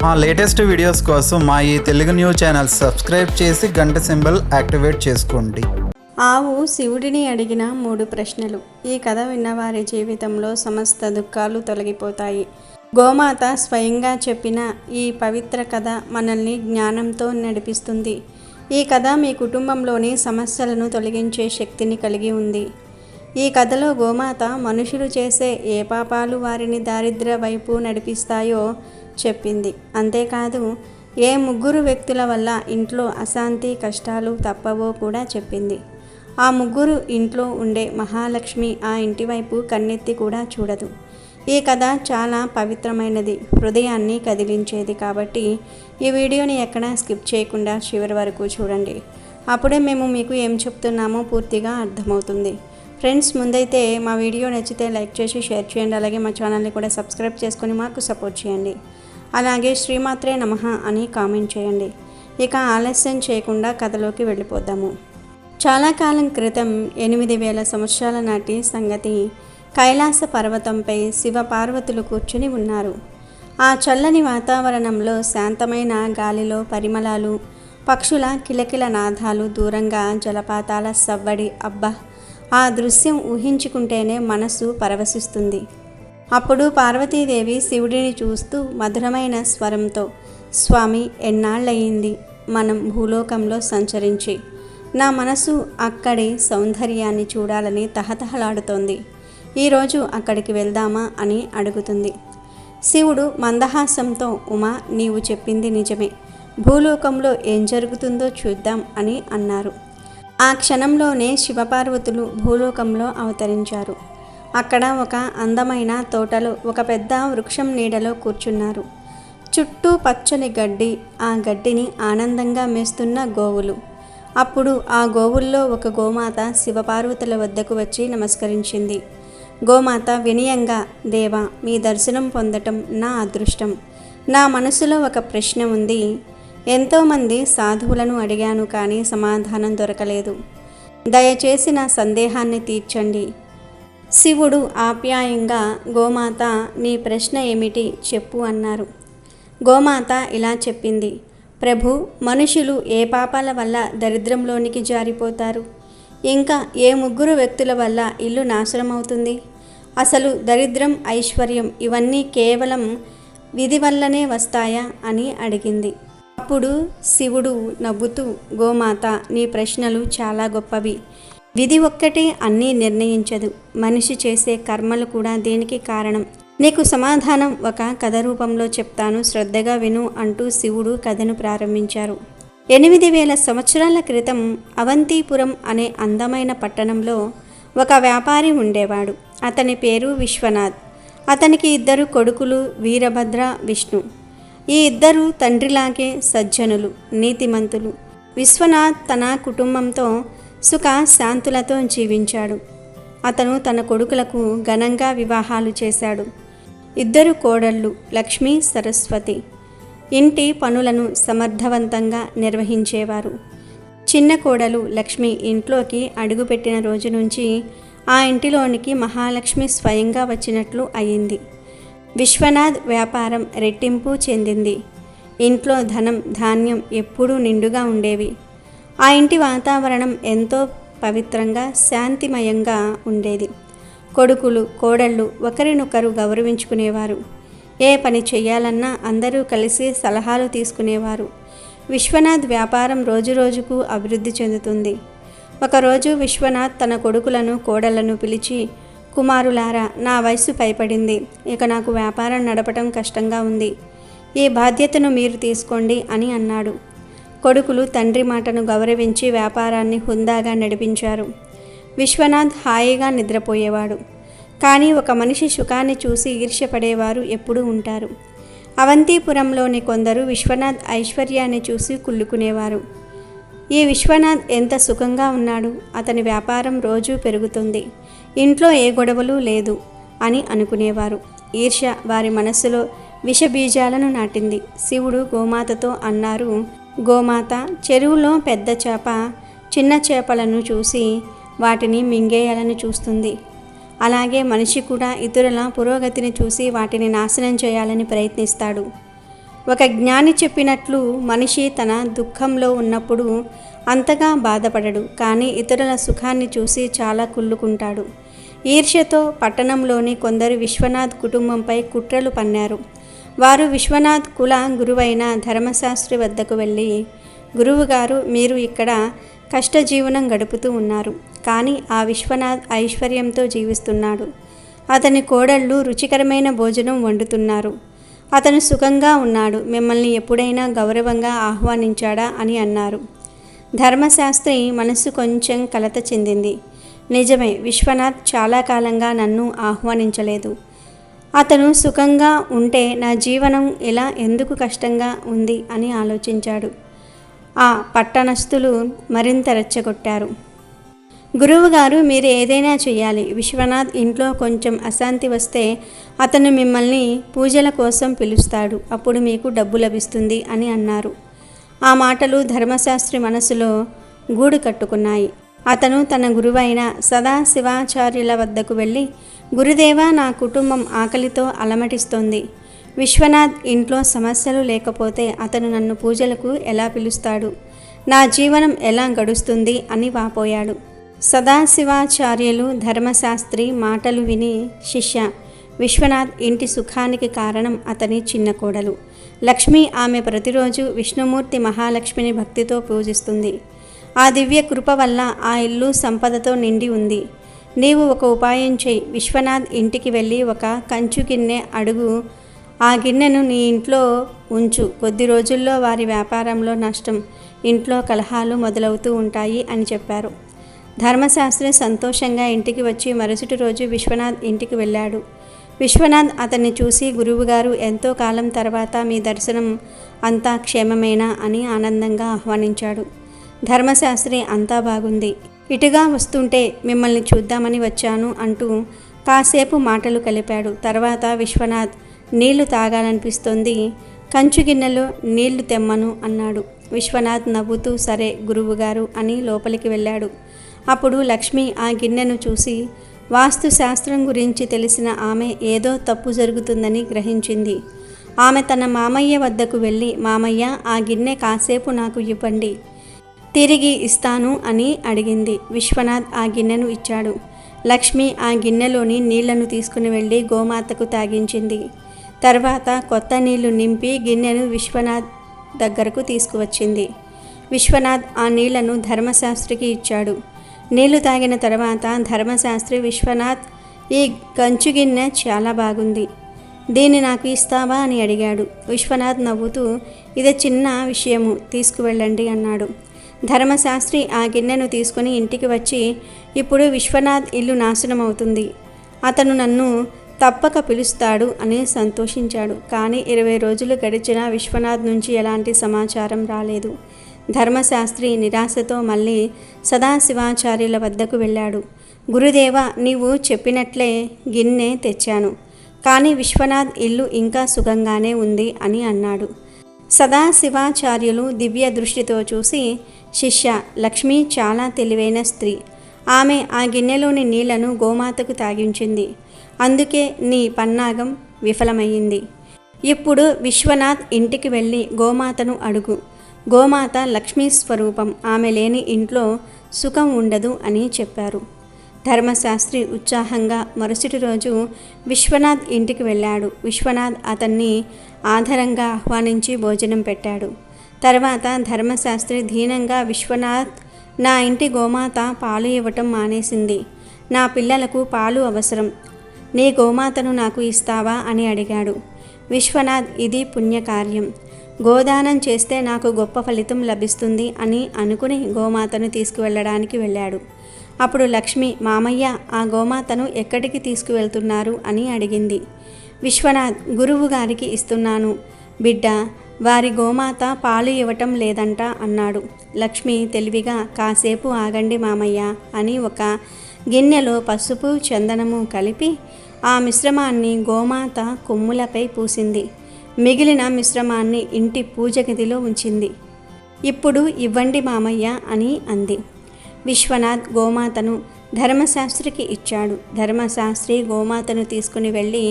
మా latest videos కోసం మా ఈ తెలుగు న్యూస్ ఛానల్ సబ్స్క్రైబ్ చేసి గంట సింబల్ యాక్టివేట్ చేసుకోండి. ఆవు శివుడిని అడిగిన 3 ప్రశ్నలు. ఈ కథ విన్నవారి జీవితంలో సమస్త దుఃఖాలు తొలగిపోతాయి. గోమాత స్వయంగా చెప్పిన ఈ పవిత్ర కథ మనల్ని జ్ఞానంతో నడిపిస్తుంది. ఈ కథ మీ కుటుంబంలోని సమస్యలను తొలగించే శక్తిని కలిగి ఉంది. ఈ కథలో గోమాత మనుషులు చేసే ఏ పాపాలు వారిని దారిద్ర్య వైపు నడిపిస్తాయో చెప్పింది. అంతేకాదు ఏ 3 వ్యక్తుల వల్ల ఇంట్లో అశాంతి కష్టాలు తప్పవో కూడా చెప్పింది. ఆ 3 ఇంట్లో ఉండే మహాలక్ష్మి ఆ ఇంటి వైపు కన్నెత్తి కూడా చూడదు. ఈ కథ చాలా పవిత్రమైనది, హృదయాన్ని కదిలించేది. కాబట్టి ఈ వీడియోని ఎక్కడా స్కిప్ చేయకుండా చివరి వరకు చూడండి. అప్పుడే మేము మీకు ఏం చెప్తున్నామో పూర్తిగా అర్థమవుతుంది. ఫ్రెండ్స్, ముందైతే మా వీడియో నచ్చితే లైక్ చేసి షేర్ చేయండి. అలాగే మా ఛానల్ని కూడా సబ్స్క్రైబ్ చేసుకొని మాకు సపోర్ట్ చేయండి. అలాగే శ్రీమాత్రే నమః అని కామెంట్ చేయండి. ఇక ఆలస్యం చేయకుండా కథలోకి వెళ్ళిపోదాము. చాలా కాలం క్రితం 8000 సంవత్సరాల నాటి సంగతి. కైలాస పర్వతంపై శివ పార్వతులు కూర్చుని ఉన్నారు. ఆ చల్లని వాతావరణంలో శాంతమైన గాలిలో పరిమళాలు, పక్షుల కిలకిల నాదాలు, దూరంగా జలపాతాల సవ్వడి. అబ్బా, ఆ దృశ్యం ఊహించుకుంటేనే మనసు పరవశిస్తుంది. అప్పుడు పార్వతీదేవి శివుడిని చూస్తూ మధురమైన స్వరంతో, స్వామి, ఎన్నాళ్ళయింది మనం భూలోకంలో సంచరించి. నా మనసు అక్కడి సౌందర్యాన్ని చూడాలని తహతహలాడుతోంది. ఈరోజు అక్కడికి వెళ్దామా అని అడుగుతుంది. శివుడు మందహాసంతో, ఉమా, నీవు చెప్పింది నిజమే. భూలోకంలో ఏం జరుగుతుందో చూద్దాం అని అన్నారు. ఆ క్షణంలోనే శివపార్వతులు భూలోకంలో అవతరించారు. అక్కడ ఒక అందమైన తోటలో ఒక పెద్ద వృక్షం నీడలో కూర్చున్నారు. చుట్టూ పచ్చని గడ్డి, ఆ గడ్డిని ఆనందంగా మేస్తున్న గోవులు. అప్పుడు ఆ గోవుల్లో ఒక గోమాత శివపార్వతుల వద్దకు వచ్చి నమస్కరించింది. గోమాత వినయంగా, దేవా, మీ దర్శనం పొందటం నా అదృష్టం. నా మనసులో ఒక ప్రశ్న ఉంది. ఎంతోమంది సాధువులను అడిగాను, కానీ సమాధానం దొరకలేదు. దయచేసి నా సందేహాన్ని తీర్చండి. శివుడు ఆప్యాయంగా, గోమాత, నీ ప్రశ్న ఏమిటి చెప్పు అన్నారు. గోమాత ఇలా చెప్పింది. ప్రభు, మనుషులు ఏ పాపాల వల్ల దరిద్రంలోనికి జారిపోతారు? ఇంకా ఏ 3 వ్యక్తుల వల్ల ఇల్లు నాశనం అవుతుంది? అసలు దరిద్రం, ఐశ్వర్యం ఇవన్నీ కేవలం విధి వల్లనే వస్తాయా అని అడిగింది. అప్పుడు శివుడు నవ్వుతూ, గోమాత, నీ ప్రశ్నలు చాలా గొప్పవి. విధి ఒక్కటే అన్నీ నిర్ణయించదు, మనిషి చేసే కర్మలు కూడా దీనికి కారణం. నీకు సమాధానం ఒక కథ రూపంలో చెప్తాను, శ్రద్ధగా విను అంటూ శివుడు కథను ప్రారంభించారు. 8000 సంవత్సరాల క్రితం అవంతిపురం అనే అందమైన పట్టణంలో ఒక వ్యాపారి ఉండేవాడు. అతని పేరు విశ్వనాథ్. అతనికి 2 కొడుకులు, వీరభద్ర, విష్ణు. ఈ 2 తండ్రిలాగే సజ్జనులు, నీతిమంతులు. విశ్వనాథ్ తన కుటుంబంతో సుఖ శాంతులతో జీవించాడు. అతను తన కొడుకులకు ఘనంగా వివాహాలు చేశాడు. 2 కోడళ్ళు, లక్ష్మి, సరస్వతి, ఇంటి పనులను సమర్థవంతంగా నిర్వహించేవారు. చిన్న కోడలు లక్ష్మి ఇంట్లోకి అడుగుపెట్టిన రోజు నుంచి ఆ ఇంటిలోనికి మహాలక్ష్మి స్వయంగా వచ్చినట్లు అయింది. విశ్వనాథ్ వ్యాపారం రెట్టింపు చెందింది. ఇంట్లో ధనం, ధాన్యం ఎప్పుడూ నిండుగా ఉండేవి. ఆ ఇంటి వాతావరణం ఎంతో పవిత్రంగా, శాంతిమయంగా ఉండేది. కొడుకులు, కోడళ్ళు ఒకరినొకరు గౌరవించుకునేవారు. ఏ పని చెయ్యాలన్నా అందరూ కలిసి సలహాలు తీసుకునేవారు. విశ్వనాథ్ వ్యాపారం రోజురోజుకు అభివృద్ధి చెందుతుంది. ఒకరోజు విశ్వనాథ్ తన కొడుకులను, కోడళ్లను పిలిచి, కుమారులారా, నా వయసు పైపడింది. ఇక నాకు వ్యాపారం నడపటం కష్టంగా ఉంది. ఈ బాధ్యతను మీరు తీసుకోండి అని అన్నాడు. కొడుకులు తండ్రి మాటను గౌరవించి వ్యాపారాన్ని హుందాగా నడిపించారు. విశ్వనాథ్ హాయిగా నిద్రపోయేవాడు. కానీ ఒక మనిషి సుఖాన్ని చూసి ఈర్ష్యపడేవారు ఎప్పుడూ ఉంటారు. అవంతిపురంలోని కొందరు విశ్వనాథ్ ఐశ్వర్యాన్ని చూసి కుళ్ళుకునేవారు. ఈ విశ్వనాథ్ ఎంత సుఖంగా ఉన్నాడు, అతని వ్యాపారం రోజూ పెరుగుతుంది, ఇంట్లో ఏ గొడవలు లేదు అని అనుకునేవారు. ఈర్ష్య వారి మనస్సులో విషబీజాలను నాటింది. శివుడు గోమాతతో అన్నారు, గోమాత, చెరువులో పెద్ద చేప చిన్న చేపలను చూసి వాటిని మింగేయాలని చూస్తుంది. అలాగే మనిషి కూడా ఇతరుల పురోగతిని చూసి వాటిని నాశనం చేయాలని ప్రయత్నిస్తాడు. ఒక జ్ఞాని చెప్పినట్లు మనిషి తన దుఃఖంలో ఉన్నప్పుడు అంతగా బాధపడడు, కానీ ఇతరుల సుఖాన్ని చూసి చాలా కుళ్ళుకుంటాడు. ఈర్ష్యతో పట్టణంలోని కొందరు విశ్వనాథ్ కుటుంబంపై కుట్రలు పన్నారు. వారు విశ్వనాథ్ కుల గురువైన ధర్మశాస్త్రి వద్దకు వెళ్ళి, గురువుగారు, మీరు ఇక్కడ కష్టజీవనం గడుపుతూ ఉన్నారు, కానీ ఆ విశ్వనాథ్ ఐశ్వర్యంతో జీవిస్తున్నాడు. అతని కోడళ్ళు రుచికరమైన భోజనం వండుతున్నారు. అతను సుఖంగా ఉన్నాడు. మిమ్మల్ని ఎప్పుడైనా గౌరవంగా ఆహ్వానించాడా అని అన్నారు. ధర్మశాస్త్రి మనసు కొంచెం కలత చెందింది. నిజమే, విశ్వనాథ్ చాలా కాలంగా నన్ను ఆహ్వానించలేదు. అతను సుఖంగా ఉంటే నా జీవనం ఇలా ఎందుకు కష్టంగా ఉంది అని ఆలోచించాడు. ఆ పట్టణస్థులు మరింత రెచ్చగొట్టారు. గురువుగారు, మీరు ఏదైనా చేయాలి. విశ్వనాథ్ ఇంట్లో కొంచెం అశాంతి వస్తే అతను మిమ్మల్ని పూజల కోసం పిలుస్తాడు. అప్పుడు మీకు డబ్బు లభిస్తుంది అని అన్నారు. ఆ మాటలు ధర్మశాస్త్రి మనసులో గూడు కట్టుకున్నాయి. అతను తన గురువైన సదాశివాచార్యుల వద్దకు వెళ్ళి, గురుదేవా, నా కుటుంబం ఆకలితో అలమటిస్తోంది. విశ్వనాథ్ ఇంట్లో సమస్యలు లేకపోతే అతను నన్ను పూజలకు ఎలా పిలుస్తాడు? నా జీవనం ఎలా గడుస్తుంది అని వాపోయాడు. సదాశివాచార్యులు ధర్మశాస్త్రి మాటలు విని, శిష్య, విశ్వనాథ్ ఇంటి సుఖానికి కారణం అతని చిన్న కోడలు లక్ష్మి. ఆమె ప్రతిరోజు విష్ణుమూర్తి మహాలక్ష్మిని భక్తితో పూజిస్తుంది. ఆ దివ్య కృప వల్ల ఆ ఇల్లు సంపదతో నిండి ఉంది. నీవు ఒక ఉపాయం చేయి. విశ్వనాథ్ ఇంటికి వెళ్ళి ఒక కంచు గిన్నె అడుగు. ఆ గిన్నెను నీ ఇంట్లో ఉంచు. కొద్ది రోజుల్లో వారి వ్యాపారంలో నష్టం, ఇంట్లో కలహాలు మొదలవుతూ ఉంటాయి అని చెప్పారు. ధర్మశాస్త్రి సంతోషంగా ఇంటికి వచ్చి మరుసటి రోజు విశ్వనాథ్ ఇంటికి వెళ్ళాడు. విశ్వనాథ్ అతన్ని చూసి, గురువుగారు, ఎంతో కాలం తర్వాత మీ దర్శనం, అంతా క్షేమమేనా అని ఆనందంగా ఆహ్వానించాడు. ధర్మశాస్త్రి, అంతా బాగుంది. ఇటుగా వస్తుంటే మిమ్మల్ని చూద్దామని వచ్చాను అంటూ కాసేపు మాటలు కలిపాడు. తర్వాత విశ్వనాథ్, నీళ్లు తాగాలనిపిస్తోంది, కంచు గిన్నెలో నీళ్లు తెమ్మను అన్నాడు. విశ్వనాథ్ నవ్వుతూ, సరే గురువుగారు అని లోపలికి వెళ్ళాడు. అప్పుడు లక్ష్మి ఆ గిన్నెను చూసి, వాస్తు శాస్త్రం గురించి తెలిసిన ఆమె ఏదో తప్పు జరుగుతుందని గ్రహించింది. ఆమె తన మామయ్య వద్దకు వెళ్ళి, మామయ్య, ఆ గిన్నె కాసేపు నాకు ఇవ్వండి, తిరిగి ఇస్తాను అని అడిగింది. విశ్వనాథ్ ఆ గిన్నెను ఇచ్చాడు. లక్ష్మి ఆ గిన్నెలోని నీళ్లను తీసుకుని వెళ్ళి గోమాతకు తాగించింది. తర్వాత కొత్త నీళ్లు నింపి గిన్నెను విశ్వనాథ్ దగ్గరకు తీసుకువచ్చింది. విశ్వనాథ్ ఆ నీళ్లను ధర్మశాస్త్రికి ఇచ్చాడు. నీళ్లు తాగిన తర్వాత ధర్మశాస్త్రి, విశ్వనాథ్, ఈ కంచు గిన్నె చాలా బాగుంది, దీన్ని నాకు ఇస్తావా అని అడిగాడు. విశ్వనాథ్ నవ్వుతూ, ఇది చిన్న విషయము, తీసుకువెళ్ళండి అన్నాడు. ధర్మశాస్త్రి ఆ గిన్నెను తీసుకుని ఇంటికి వచ్చి, ఇప్పుడు విశ్వనాథ్ ఇల్లు నాశనం అవుతుంది, అతను నన్ను తప్పక పిలుస్తాడు అని సంతోషించాడు. కానీ 20 రోజులు గడిచినా విశ్వనాథ్ నుంచి ఎలాంటి సమాచారం రాలేదు. ధర్మశాస్త్రి నిరాశతో మళ్ళీ సదాశివాచార్యుల వద్దకు వెళ్ళాడు. గురుదేవ, నీవు చెప్పినట్లే గిన్నె తెచ్చాను, కానీ విశ్వనాథ్ ఇల్లు ఇంకా సుఖంగానే ఉంది అని అన్నాడు. సదాశివాచార్యులు దివ్య దృష్టితో చూసి, శిష్య, లక్ష్మి చాలా తెలివైన స్త్రీ. ఆమె ఆ గిన్నెలోని నీళ్లను గోమాతకు తాగించింది. అందుకే నీ పన్నాగం విఫలమయ్యింది. ఇప్పుడు విశ్వనాథ్ ఇంటికి వెళ్ళి గోమాతను అడుగు. గోమాత లక్ష్మీ స్వరూపం, ఆమె లేని ఇంట్లో సుఖం ఉండదు అని చెప్పారు. ధర్మశాస్త్రి ఉత్సాహంగా మరుసటి రోజు విశ్వనాథ్ ఇంటికి వెళ్ళాడు. విశ్వనాథ్ అతన్ని ఆదరంగా ఆహ్వానించి భోజనం పెట్టాడు. తర్వాత ధర్మశాస్త్రి దీనంగా, విశ్వనాథ్, నా ఇంటి గోమాత పాలు ఇవ్వటం మానేసింది. నా పిల్లలకు పాలు అవసరం. నీ గోమాతను నాకు ఇస్తావా అని అడిగాడు. విశ్వనాథ్, ఇది పుణ్యకార్యం, గోదానం చేస్తే నాకు గొప్ప ఫలితం లభిస్తుంది అని అనుకుని గోమాతను తీసుకువెళ్ళడానికి వెళ్ళాడు. అప్పుడు లక్ష్మి, మామయ్య, ఆ గోమాతను ఎక్కడికి తీసుకువెళ్తున్నారు అని అడిగింది. విశ్వనాథ్, గురువు గారికి ఇస్తున్నాను బిడ్డ, వారి గోమాత పాలు ఇవ్వటం లేదంట అన్నాడు. లక్ష్మి తెలివిగా, కాసేపు ఆగండి మామయ్య అని ఒక గిన్నెలో పసుపు చందనము కలిపి ఆ మిశ్రమాన్ని గోమాత కొమ్ములపై పూసింది. మిగిలిన మిశ్రమాన్ని ఇంటి పూజ గదిలో ఉంచింది. ఇప్పుడు ఇవ్వండి మామయ్య అని అంది. విశ్వనాథ్ గోమాతను ధర్మశాస్త్రికి ఇచ్చాడు. ధర్మశాస్త్రి గోమాతను తీసుకుని వెళ్ళి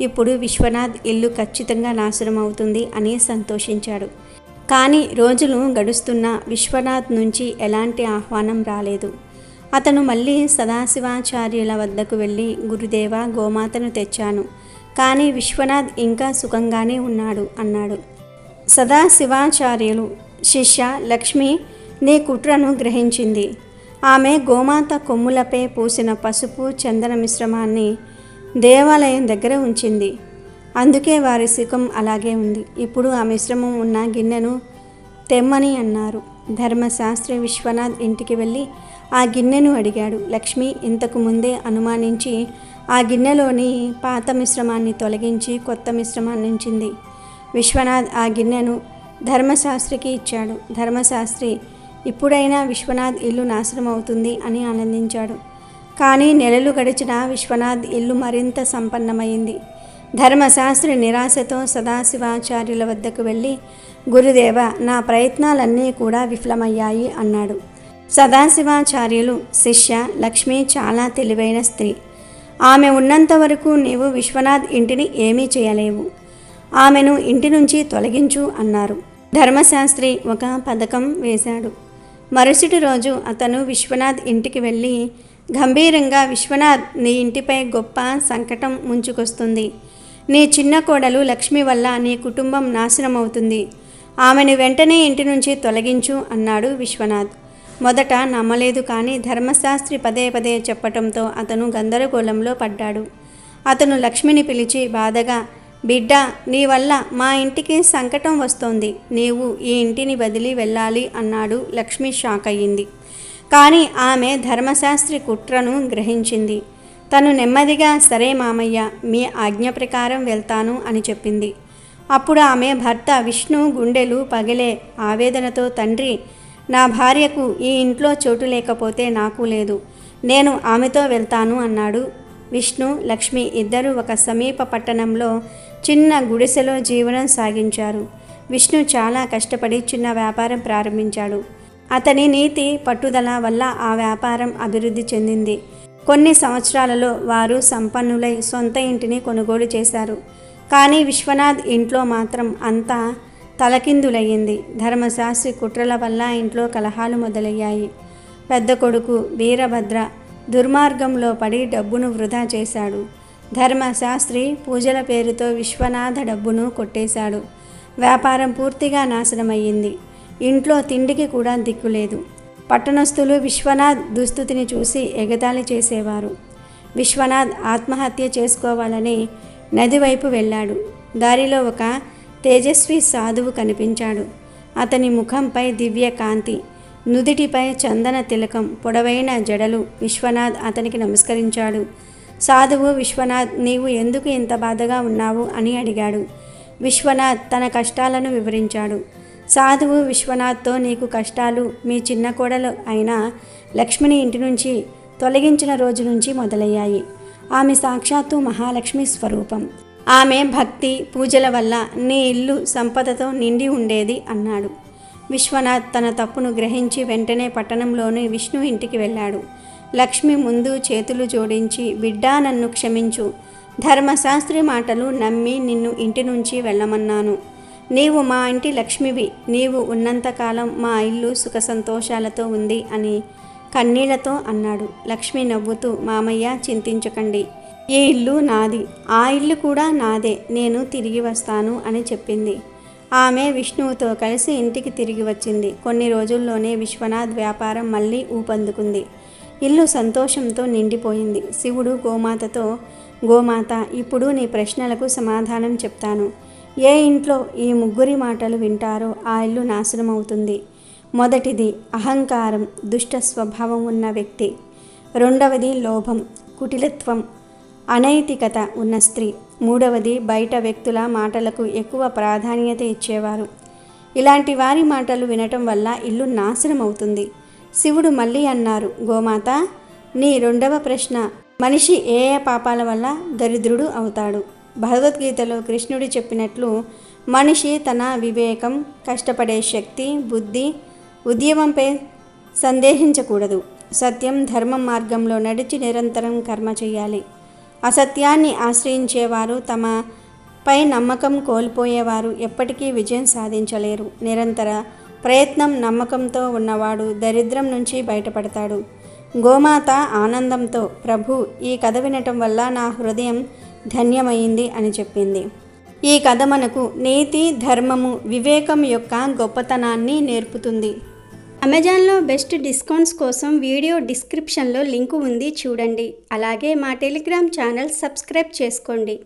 ఇప్పుడు విశ్వనాథ్ ఇల్లు ఖచ్చితంగా నాశనం అవుతుంది అని సంతోషించాడు. కానీ రోజులు గడుస్తున్నా విశ్వనాథ్ నుంచి ఎలాంటి ఆహ్వానం రాలేదు. అతను మళ్ళీ సదాశివాచార్యుల వద్దకు వెళ్ళి, గురుదేవ, గోమాతను తెచ్చాను, కానీ విశ్వనాథ్ ఇంకా సుఖంగానే ఉన్నాడు అన్నాడు. సదాశివాచార్యులు, శిష్య, లక్ష్మి నీ కుట్రను గ్రహించింది. ఆమె గోమాత కొమ్ములపై పూసిన పసుపు చందన మిశ్రమాన్ని దేవాలయం దగ్గర ఉంచింది. అందుకే వారి సుఖం అలాగే ఉంది. ఇప్పుడు ఆ మిశ్రమం ఉన్న గిన్నెను తెమ్మని అన్నారు. ధర్మశాస్త్రి విశ్వనాథ్ ఇంటికి వెళ్ళి ఆ గిన్నెను అడిగాడు. లక్ష్మి ఇంతకు ముందే అనుమానించి ఆ గిన్నెలోని పాత మిశ్రమాన్ని తొలగించి కొత్త మిశ్రమాన్ని ఉంచింది. విశ్వనాథ్ ఆ గిన్నెను ధర్మశాస్త్రికి ఇచ్చాడు. ధర్మశాస్త్రి ఇప్పుడైనా విశ్వనాథ్ ఇల్లు నాశనం అవుతుంది అని ఆనందించాడు. కానీ నెలలు గడిచిన విశ్వనాథ్ ఇల్లు మరింత సంపన్నమైంది. ధర్మశాస్త్రి నిరాశతో సదాశివాచార్యుల వద్దకు వెళ్ళి, గురుదేవ, నా ప్రయత్నాలన్నీ కూడా విఫలమయ్యాయి అన్నాడు. సదాశివాచార్యులు, శిష్య, లక్ష్మి చాలా తెలివైన స్త్రీ. ఆమె ఉన్నంత వరకు నీవు విశ్వనాథ్ ఇంటిని ఏమీ చేయలేవు. ఆమెను ఇంటి నుంచి తొలగించు అన్నారు. ధర్మశాస్త్రి ఒక పథకం వేశాడు. మరుసటి రోజు అతను విశ్వనాథ్ ఇంటికి వెళ్ళి గంభీరంగా, విశ్వనాథ్, నీ ఇంటిపై గొప్ప సంకటం ముంచుకొస్తుంది. నీ చిన్న కోడలు లక్ష్మి వల్ల నీ కుటుంబం నాశనం అవుతుంది. ఆమెను వెంటనే ఇంటి నుంచి తొలగించు అన్నాడు విశ్వనాథ్. మొదట నమ్మలేదు, కానీ ధర్మశాస్త్రి పదే పదే చెప్పటంతో అతను గందరగోళంలో పడ్డాడు. అతను లక్ష్మిని పిలిచి బాధగా, బిడ్డ, నీ వల్ల మా ఇంటికి సంకటం వస్తోంది. నీవు ఈ ఇంటిని వదిలి వెళ్ళాలి అన్నాడు. లక్ష్మి షాక్ అయ్యింది. కానీ ఆమె ధర్మశాస్త్రి కుట్రను గ్రహించింది. తను నెమ్మదిగా, సరే మామయ్య, మీ ఆజ్ఞ ప్రకారం వెళ్తాను అని చెప్పింది. అప్పుడు ఆమె భర్త విష్ణు గుండెలు పగిలే ఆవేదనతో, తండ్రి, నా భార్యకు ఈ ఇంట్లో చోటు లేకపోతే నాకు లేదు, నేను ఆమెతో వెళ్తాను అన్నాడు. విష్ణు, లక్ష్మి ఇద్దరూ ఒక సమీప పట్టణంలో చిన్న గుడిసెలో జీవనం సాగించారు. విష్ణు చాలా కష్టపడి చిన్న వ్యాపారం ప్రారంభించాడు. అతని నీతి పట్టుదల వల్ల ఆ వ్యాపారం అభివృద్ధి చెందింది. కొన్ని సంవత్సరాలలో వారు సంపన్నులై సొంత ఇంటిని కొనుగోలు చేశారు. కానీ విశ్వనాథ్ ఇంట్లో మాత్రం అంతా తలకిందులయ్యింది. ధర్మశాస్త్రి కుట్రల వల్ల ఇంట్లో కలహాలు మొదలయ్యాయి. పెద్ద కొడుకు వీరభద్ర దుర్మార్గంలో పడి డబ్బును వృధా చేశాడు. ధర్మశాస్త్రి పూజల పేరుతో విశ్వనాథ డబ్బును కొట్టేశాడు. వ్యాపారం పూర్తిగా నాశనమయ్యింది. ఇంట్లో తిండికి కూడా దిక్కులేదు. పట్టణస్థులు విశ్వనాథ్ దుస్థితిని చూసి ఎగతాళి చేసేవారు. విశ్వనాథ్ ఆత్మహత్య చేసుకోవాలని నది వైపు వెళ్ళాడు. దారిలో ఒక తేజస్వి సాధువు కనిపించాడు. అతని ముఖంపై దివ్య కాంతి, నుదిటిపై చందన తిలకం, పొడవైన జడలు. విశ్వనాథ్ అతనికి నమస్కరించాడు. సాధువు, విశ్వనాథ్, నీవు ఎందుకు ఇంత బాధగా ఉన్నావు అని అడిగాడు. విశ్వనాథ్ తన కష్టాలను వివరించాడు. సాధువు విశ్వనాథ్తో, నీకు కష్టాలు మీ చిన్న కోడలు అయిన లక్ష్మిని ఇంటి నుంచి తొలగించిన రోజు నుంచి మొదలయ్యాయి. ఆమె సాక్షాత్తు మహాలక్ష్మి స్వరూపం. ఆమె భక్తి పూజల వల్ల నీ ఇల్లు సంపదతో నిండి ఉండేది అన్నాడు. విశ్వనాథ్ తన తప్పును గ్రహించి వెంటనే పట్టణంలోని విష్ణు ఇంటికి వెళ్ళాడు. లక్ష్మి ముందు చేతులు జోడించి, బిడ్డా, నన్ను క్షమించు. ధర్మశాస్త్రి మాటలు నమ్మి నిన్ను ఇంటి నుంచి వెళ్ళమన్నాను. నీవు మా ఇంటి లక్ష్మివి. నీవు ఉన్నంతకాలం మా ఇల్లు సుఖ సంతోషాలతో ఉంది అని కన్నీళ్లతో అన్నాడు. లక్ష్మి నవ్వుతూ, మామయ్య, చింతించకండి, ఈ ఇల్లు నాది, ఆ ఇల్లు కూడా నాదే, నేను తిరిగి వస్తాను అని చెప్పింది. ఆమె విష్ణువుతో కలిసి ఇంటికి తిరిగి వచ్చింది. కొన్ని రోజుల్లోనే విశ్వనాథ్ వ్యాపారం మళ్ళీ ఊపందుకుంది. ఇల్లు సంతోషంతో నిండిపోయింది. శివుడు గోమాతతో, గోమాత, ఇప్పుడు నీ ప్రశ్నలకు సమాధానం చెప్తాను. ఏ ఇంట్లో ఈ ముగ్గురి మాటలు వింటారో ఆ ఇల్లు నాశనం అవుతుంది. మొదటిది అహంకారం, దుష్ట స్వభావం ఉన్న వ్యక్తి. రెండవది లోభం, కుటిలత్వం, అనైతికత ఉన్న స్త్రీ. మూడవది బయట వ్యక్తుల మాటలకు ఎక్కువ ప్రాధాన్యత ఇచ్చేవారు. ఇలాంటి వారి మాటలు వినటం వల్ల ఇల్లు నాశనం అవుతుంది. శివుడు మళ్ళీ అన్నారు, గోమాత, నీ రెండవ ప్రశ్న, మనిషి ఏ ఏ పాపాల వల్ల దరిద్రుడు అవుతాడు? భగవద్గీతలో కృష్ణుడు చెప్పినట్లు మనిషి తన వివేకం, కష్టపడే శక్తి, బుద్ధి, ఉద్యమంపై సందేహించకూడదు. సత్యం, ధర్మం మార్గంలో నడిచి నిరంతరం కర్మ చేయాలి. అసత్యాన్ని ఆశ్రయించేవారు, తమపై నమ్మకం కోల్పోయేవారు ఎప్పటికీ విజయం సాధించలేరు. నిరంతర ప్రయత్నం, నమ్మకంతో ఉన్నవాడు దరిద్రం నుంచి బయటపడతాడు. గోమాత ఆనందంతో, ప్రభు, ఈ కథ వినటం వల్ల నా హృదయం ధన్యమైంది అని చెప్పింది. ఈ కథ మనకు నీతి, ధర్మము, వివేకం యొక్క గొప్పతనాన్ని నేర్పుతుంది. అమెజాన్లో బెస్ట్ డిస్కౌంట్స్ కోసం వీడియో డిస్క్రిప్షన్లో లింకు ఉంది, చూడండి. అలాగే మా టెలిగ్రామ్ ఛానల్ సబ్స్క్రైబ్ చేసుకోండి.